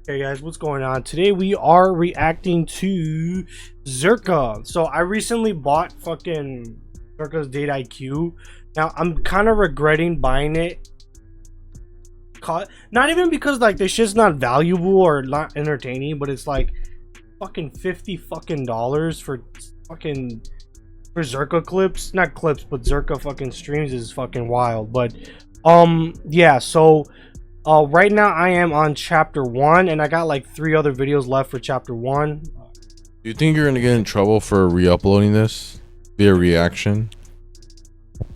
Hey guys, what's going on? Today we are reacting to Zherka. So I recently bought fucking Zherka's DateIQ. Now I'm kind of regretting buying it. Not even because like this shit's not valuable or not entertaining, but it's like fucking $50 for fucking for Zherka clips. Not clips, but Zherka fucking streams is fucking wild. But yeah, so right now I am on chapter 1 and I got like 3 other videos left for chapter 1. Do you think you're gonna get in trouble for re-uploading this via reaction?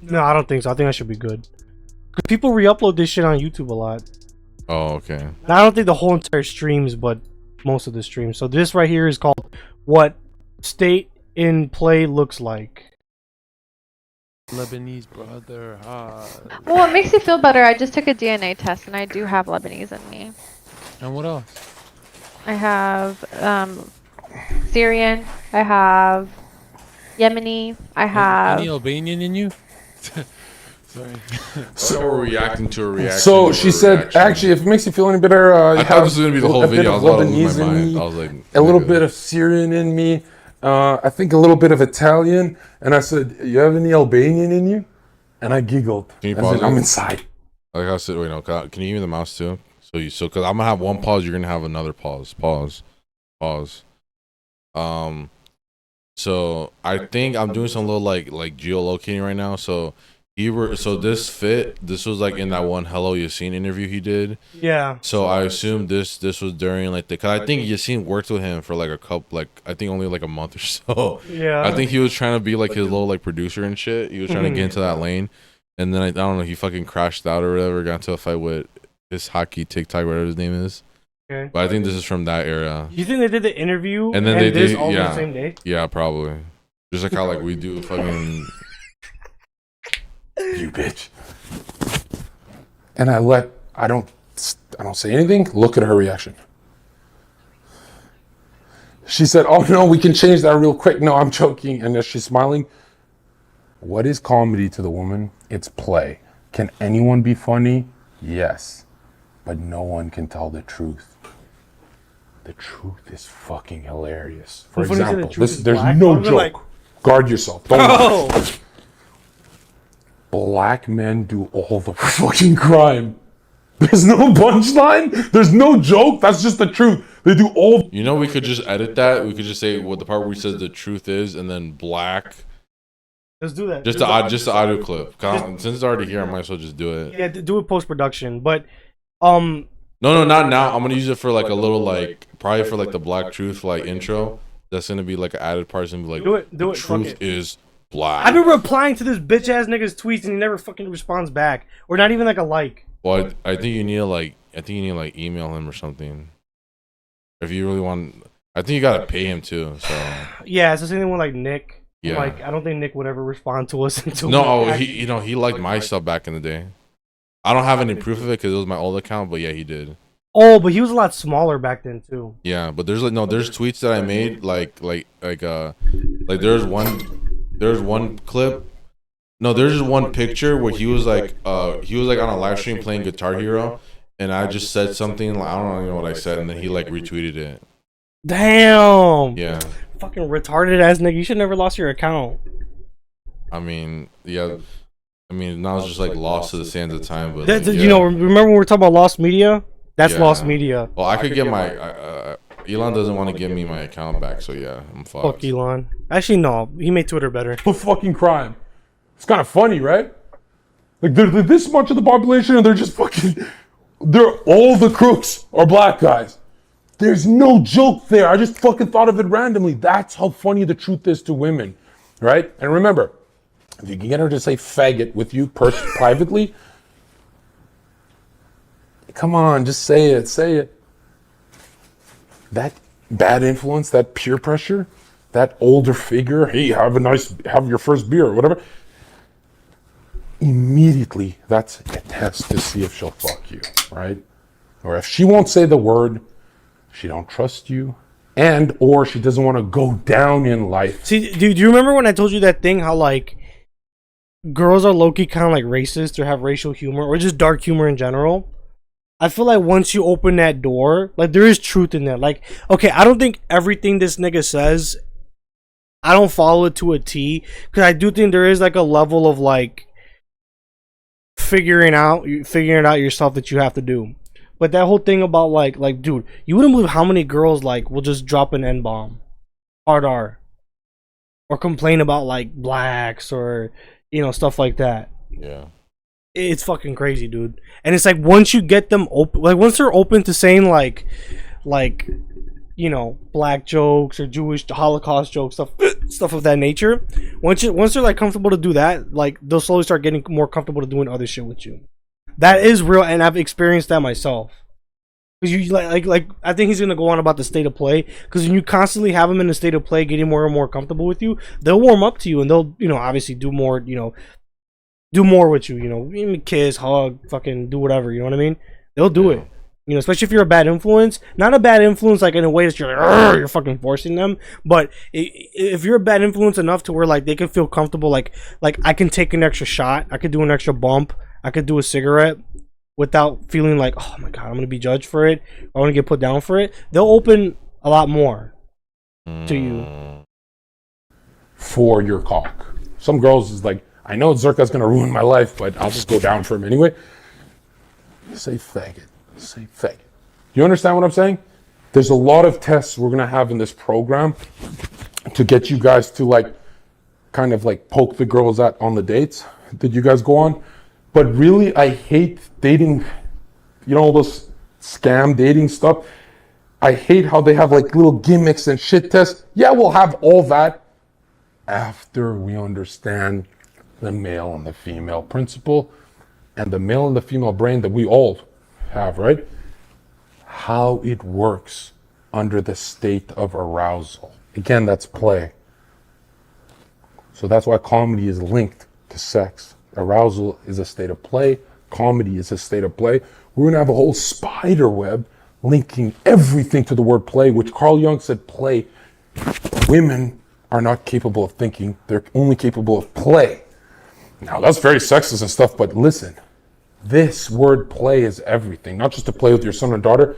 No, I don't think so. I think I should be good. Cause people re-upload this shit on YouTube a lot. Oh, okay. Now, I don't think the whole entire streams, but most of the streams. So this right here is called What State in Play Looks Like. Lebanese brother. Well, it makes you feel better. I just took a DNA test and I do have Lebanese in me. And what else? I have Syrian. I have Yemeni. I have. Any Albanian in you? Sorry. So we're reacting to a reaction. So she said, actually, if it makes you feel any better, I thought this was gonna be the whole video. I was about to lose my mind. Me, I was like, a little bit of Syrian in me. I think a little bit of Italian. And I said, you have any Albanian in you? And I giggled. Can you I pause said, I'm it? inside. Like I said, wait, no. Can you give me the mouse too? Because I'm gonna have one pause. You're gonna have another pause. Pause. So I think I'm doing some little like geolocating right now. So this was like in that one Hello Yassine interview he did. Yeah. So I assume this was during like because I think Yassine worked with him for like a couple, like I think only like a month or so. Yeah. I think he was trying to be like his little like producer and shit. He was trying to get into that lane, and then I don't know, he fucking crashed out or whatever, got into a fight with this hockey TikTok, whatever his name is. Okay. But I think this is from that era. You think they did the interview And then they this did, all yeah. the same day? Yeah, probably. Just like how like we do fucking. You bitch. And I don't say anything. Look at her reaction. She said, oh no, we can change that real quick. No, I'm joking. And as she's smiling, what is comedy to the woman? It's play. Can anyone be funny? Yes. But no one can tell the truth. The truth is fucking hilarious. For When you say the example, truth is there's black, no I was joke. like- Guard yourself. Don't Oh! Black men do all the fucking crime. There's no punchline. There's no joke. That's just the truth. They do all. You know, we could just edit that. We could just say what the part where he says the truth is, and then black. Let's do that. Just the audio clip. Since it's already here, I might as well just do it. Yeah, do it post-production. But No, not now. I'm gonna use it for like a little like probably for like the Black Truth like intro. That's gonna be like an added part. It's gonna be like do it. the Fuck truth it. is black. I've been replying to this bitch ass nigga's tweets and he never fucking responds back, or not even like a like. Well, I think you need to like email him or something. If you really want, I think you gotta pay him too. So Yeah, it's the same thing with like Nick. Yeah. Like I don't think Nick would ever respond to us until no, he liked my stuff back in the day. I don't have any proof of it because it was my old account, but yeah, he did. Oh, but he was a lot smaller back then too. Yeah, but there's tweets that I made there's one clip. No, there's just one picture where he was like on a live stream playing Guitar Hero, and I just said something like, I don't even know what I said, and then he like retweeted it. Damn. Yeah. Fucking retarded ass nigga. You should never lost your account. I mean, yeah. I mean, now it's just like lost to the sands of time, but That, like, You know, remember when we were talking about lost media? That's Yeah. lost media. Well, I could get my Elon doesn't want to give me my account back, so yeah, I'm fucked. Fuck Elon. Actually, no. He made Twitter better. The fucking crime. It's kind of funny, right? Like they're this much of the population, and they're just fucking. They're all the crooks are black guys. There's no joke there. I just fucking thought of it randomly. That's how funny the truth is to women, right? And remember, if you can get her to say faggot with you privately, come on, just say it. Say it. That bad influence, that peer pressure, that older figure, hey, have your first beer or whatever. Immediately, that's a test to see if she'll fuck you, right? Or if she won't say the word, she don't trust you, and or she doesn't want to go down in life. See, do you remember when I told you that thing? How like girls are low-key kind of like racist or have racial humor or just dark humor in general? I feel like once you open that door, like there is truth in that. Like, okay, I don't think everything this nigga says, I don't follow it to a T, because I do think there is like a level of like figuring it out yourself that you have to do. But that whole thing about like dude, you wouldn't believe how many girls like will just drop an N bomb, hard R, or complain about like blacks or stuff like that. Yeah. It's fucking crazy, dude. And it's like once you get them open, like once they're open to saying like black jokes or Jewish Holocaust jokes, stuff of that nature. Once they're like comfortable to do that, like they'll slowly start getting more comfortable to doing other shit with you. That is real, and I've experienced that myself. Because you like I think he's gonna go on about the state of play. Because when you constantly have them in the state of play, getting more and more comfortable with you, they'll warm up to you, and they'll obviously do more with you. Even kiss, hug, fucking do whatever. You know what I mean? They'll do it. Especially if you're a bad influence. Not a bad influence like in a way that you're like, you're fucking forcing them. But if you're a bad influence enough to where like they can feel comfortable, like I can take an extra shot, I could do an extra bump, I could do a cigarette without feeling like, oh my god, I'm gonna be judged for it, I want to get put down for it. They'll open a lot more to you for your cock. Some girls is like, I know Zherka's gonna ruin my life, but I'll just go down for him anyway. Say faggot. Say faggot. You understand what I'm saying? There's a lot of tests we're gonna have in this program to get you guys to like kind of like poke the girls at on the dates that you guys go on. But really, I hate dating, all this scam dating stuff. I hate how they have like little gimmicks and shit tests. Yeah, we'll have all that after we understand the male and the female principle and the male and the female brain that we all have, right? How it works under the state of arousal. Again, that's play. So that's why comedy is linked to sex. Arousal is a state of play. Comedy is a state of play. We're gonna have a whole spider web linking everything to the word play, which Carl Jung said play. Women are not capable of thinking. They're only capable of play. Now that's very sexist and stuff, but listen, this word play is everything. Not just to play with your son or daughter.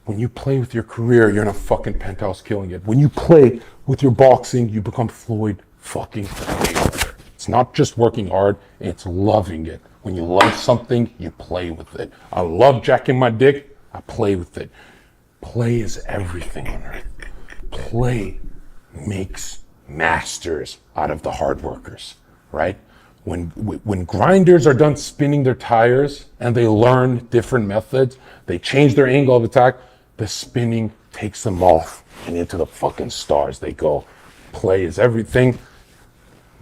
When you play with your career, you're in a fucking penthouse killing it. When you play with your boxing, you become Floyd fucking Mayweather. It's not just working hard, it's loving it. When you love something, you play with it. I love jacking my dick, I play with it. Play is everything on earth. Play makes masters out of the hard workers, right? When grinders are done spinning their tires and they learn different methods, they change their angle of attack, the spinning takes them off and into the fucking stars they go. Play is everything.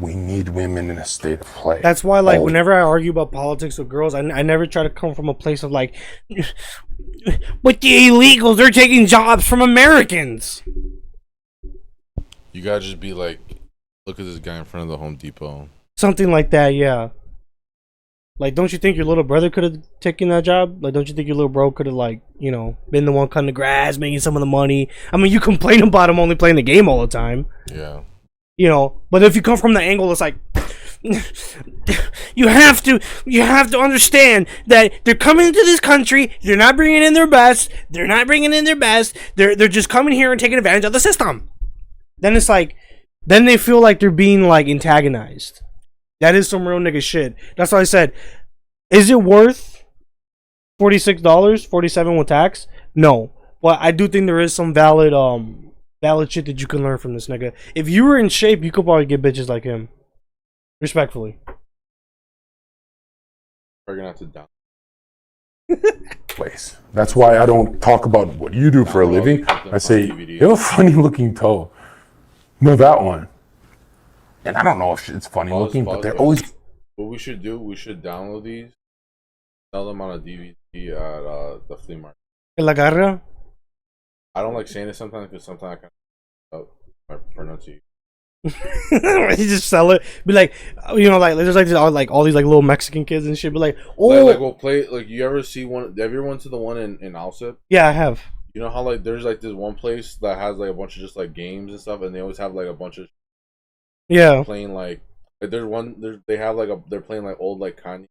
We need women in a state of play. That's why, like, whenever I argue about politics with girls, I never try to come from a place of like, but the illegals, they're taking jobs from Americans. You gotta just be like, look at this guy in front of the Home Depot. Something like that, yeah. Like, don't you think your little brother could have taken that job? Like, don't you think your little bro could have, like, been the one cutting the grass, making some of the money? I mean, you complain about him only playing the game all the time. Yeah. But if you come from the angle, it's like, you have to understand that they're coming into this country, they're not bringing in their best, they're just coming here and taking advantage of the system. Then it's like, then they feel like they're being, like, antagonized. That is some real nigga shit. That's why I said, is it worth $46, $47 with tax? No. But I do think there is some valid shit that you can learn from this nigga. If you were in shape, you could probably get bitches like him. Respectfully. We're gonna have to down. Place. That's why I don't talk about what you do for a living. I say, you have a funny looking toe. No, that one. And I don't know if it's funny looking, but they're always... What we should do, we should download these, sell them on a DVD at the flea market. La garra? I don't like saying it sometimes because sometimes I can't my pronunciation. You just sell it. Be like, like there's like all these like little Mexican kids and shit. Be like, oh, like we'll play. Like, you ever see one? Have you ever went to the one in Alsip? Yeah, I have. You know how like there's like this one place that has like a bunch of just like games and stuff, and they always have like a bunch of playing like there's one they have like they're playing like old like Kanye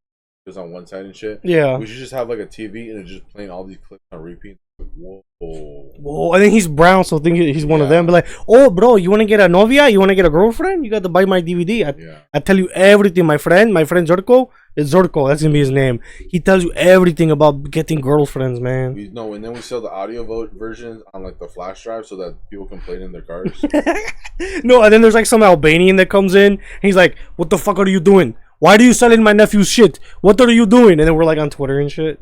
just on one side and shit. Yeah. We should just have like a TV and it's just playing all these clips on repeat. Whoa. Well, I think he's brown, so I think he's one of them. But like, oh, bro, you want to get a novia? You want to get a girlfriend? You got to buy my DVD. I tell you everything. My friend Zherko, it's Zherko. That's gonna be his name. He tells you everything about getting girlfriends, man. And then we sell the audio versions on like the flash drive so that people can play it in their cars. No, and then there's like some Albanian that comes in. And he's like, "What the fuck are you doing? Why are you selling my nephew's shit? What are you doing?" And then we're like on Twitter and shit.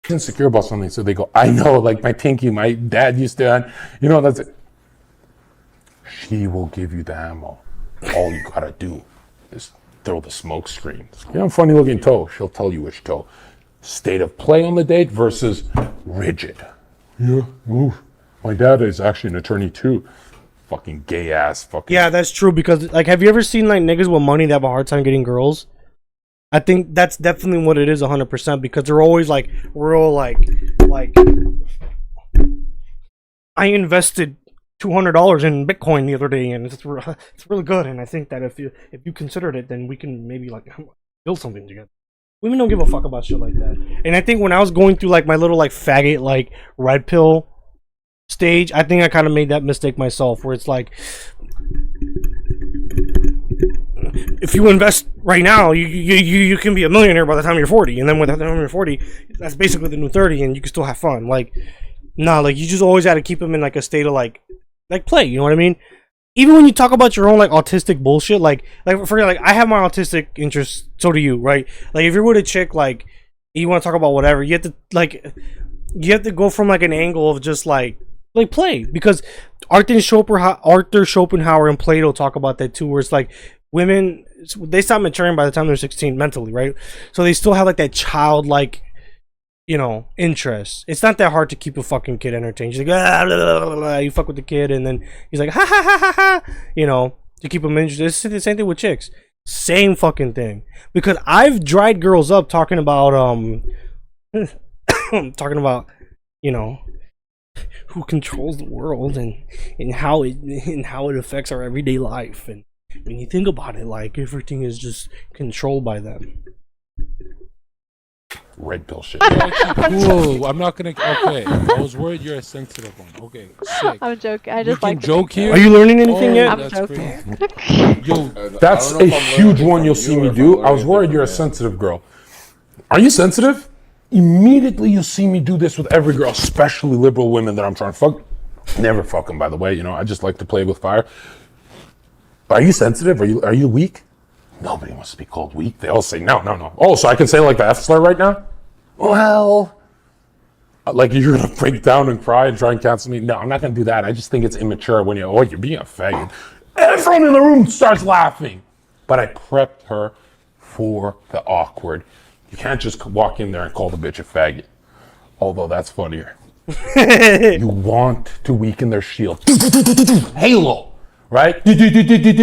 Insecure about something, so they go, I know, like my pinky, my dad used to, that's it. She will give you the ammo. All you gotta do is throw the smoke screen. You have a funny looking toe, she'll tell you which toe. State of play on the date versus rigid. Yeah, oof. My dad is actually an attorney too. Fucking gay ass fucking. Yeah, that's true, because like, have you ever seen like niggas with money that have a hard time getting girls? I think that's definitely what it is 100%, because they're always like real like I invested $200 in Bitcoin the other day and it's really good, and I think that if you considered it, then we can maybe like build something together. Women don't give a fuck about shit like that. And I think when I was going through like my little like faggot like red pill stage, I think I kind of made that mistake myself, where it's like, if you invest right now, you can be a millionaire by the time you're 40, and then by the time you're 40, that's basically the new 30, and you can still have fun. Like, nah, like you just always got to keep them in like a state of like play. You know what I mean? Even when you talk about your own like autistic bullshit, like for like I have my autistic interests, so do you, right? Like if you're with a chick, like you want to talk about whatever, you have to go from like an angle of just like play, because Arthur Schopenhauer and Plato talk about that too, where it's like women, they stop maturing by the time they're 16 mentally, right? So they still have like that childlike, interest. It's not that hard to keep a fucking kid entertained. She's like, blah, blah, blah. You fuck with the kid, and then he's like, ha ha ha ha ha, to keep him interested. It's the same thing with chicks. Same fucking thing. Because I've dried girls up talking about who controls the world and how it affects our everyday life. And when you think about it, like everything is just controlled by them. Red pill shit. Whoa, I'm not gonna. Okay, I was worried you're a sensitive one. Okay, sick. I'm joking. I just You like can joke here. Are you learning anything yet? I'm That's joking. crazy. Yo, That's a huge one you'll see me do. I was worried you're a sensitive girl. Are you sensitive? Immediately you'll see me do this with every girl, especially liberal women that I'm trying to fuck. Never fuck them, by the way. I just like to play with fire. Are you sensitive? Are you weak? Nobody wants to be called weak. They all say no. Oh, so I can say like the F slur right now? Well, like you're gonna break down and cry and try and cancel me? No, I'm not gonna do that. I just think it's immature when you're being a faggot. Everyone in the room starts laughing. But I prepped her for the awkward. You can't just walk in there and call the bitch a faggot. Although that's funnier. You want to weaken their shield. Halo, right?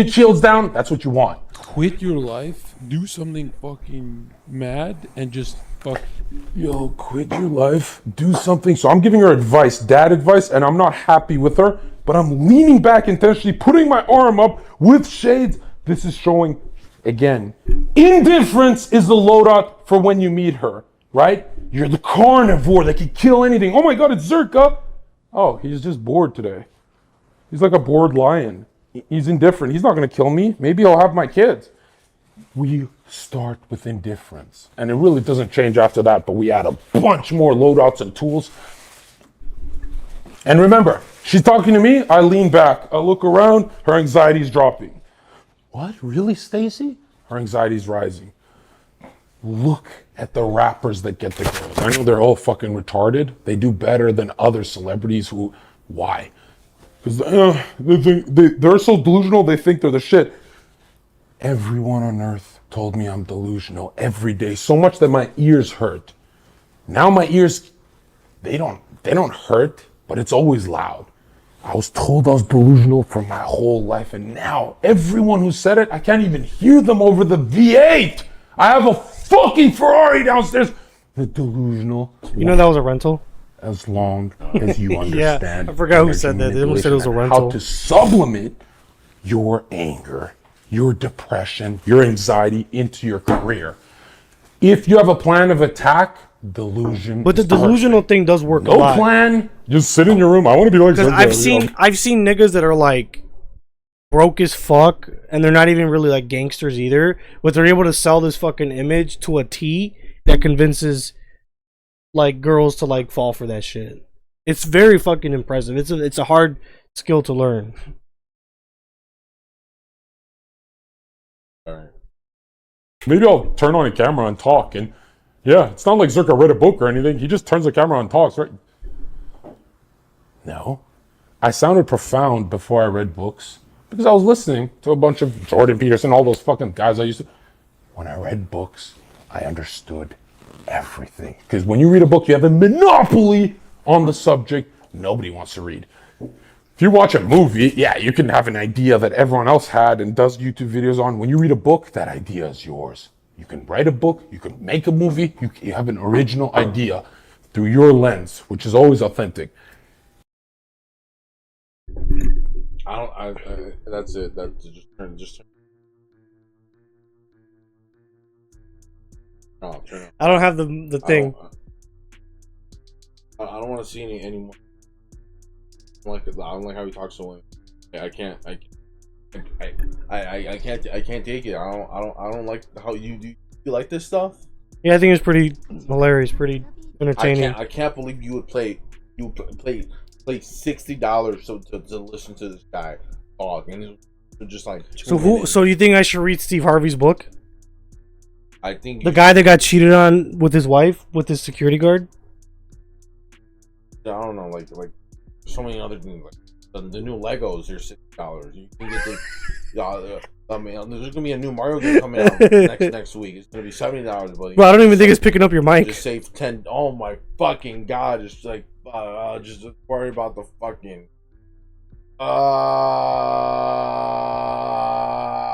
Shields down. That's what you want. quit your life, do something fucking mad, and just fuck. Yo, quit your life, do something. So I'm giving her advice, dad advice, and I'm not happy with her, but I'm leaning back intentionally, putting my arm up with shades. This is showing, again, indifference is the loadout for when you meet her, right? You're the carnivore that can kill anything. Oh my God, it's Zherka. Oh, he's just bored today. He's like a bored lion. He's indifferent. He's not going to kill me. Maybe I'll have my kids. We start with indifference. And it really doesn't change after that, but we add a bunch more loadouts and tools. And remember, she's talking to me. I lean back. I look around. Her anxiety's dropping. What? Really, Stacy? Her anxiety's rising. Look at the rappers that get the girls. I know they're all fucking retarded. They do better than other celebrities who... Why? Because they're so delusional, they think they're the shit. Everyone on earth told me I'm delusional every day, so much that my ears hurt. Now my ears, they don't hurt, but it's always loud. I was told I was delusional for my whole life, and now everyone who said it, I can't even hear them over the V8. I have a fucking Ferrari downstairs. They're delusional. You know that was a rental? As long as you understand. Yeah, I forgot who said that. They almost said it was a rental. How to sublimate your anger, your depression, your anxiety into your career. If you have a plan of attack, delusion. But the is delusional perfect. thing does work a No lot. plan. Just sit in your room. I want to be like. Because Zherka, I've seen niggas that are like broke as fuck, and they're not even really like gangsters either, but they're able to sell this fucking image to a T that convinces like girls to like fall for that shit. It's very fucking impressive. It's a hard skill to learn. All right. Maybe I'll turn on a camera and talk. And yeah, it's not like Zherka read a book or anything. He just turns the camera on and talks, right? No. I sounded profound before I read books because I was listening to a bunch of Jordan Peterson, all those fucking guys I used to. When I read books, I understood everything. Because when you read a book, you have a monopoly on the subject nobody wants to read. If you watch a movie, yeah, you can have an idea that everyone else had and does YouTube videos on. When you read a book, that idea is yours. You can write a book, you can make a movie, you have an original idea through your lens, which is always authentic. That's it. That's just turn. Oh, turn on. I don't have the thing. I don't want to see any more. I don't like how he talks to women. I can't take it. I don't like how you do. You like this stuff? Yeah, I think it's pretty hilarious, pretty entertaining. I can't believe you would play $60 to listen to this guy talk, and it's just like So you think I should read Steve Harvey's book? I think The guy that got cheated on with his wife, with his security guard? I don't know, like so many other things. Like the new Legos are $60. You can get the. I mean, there's gonna be a new Mario game coming out next week. It's gonna be $70, buddy. Bro, I don't even think it's picking up your mic. Just save 10. Oh my fucking god! It's like just worry about the fucking.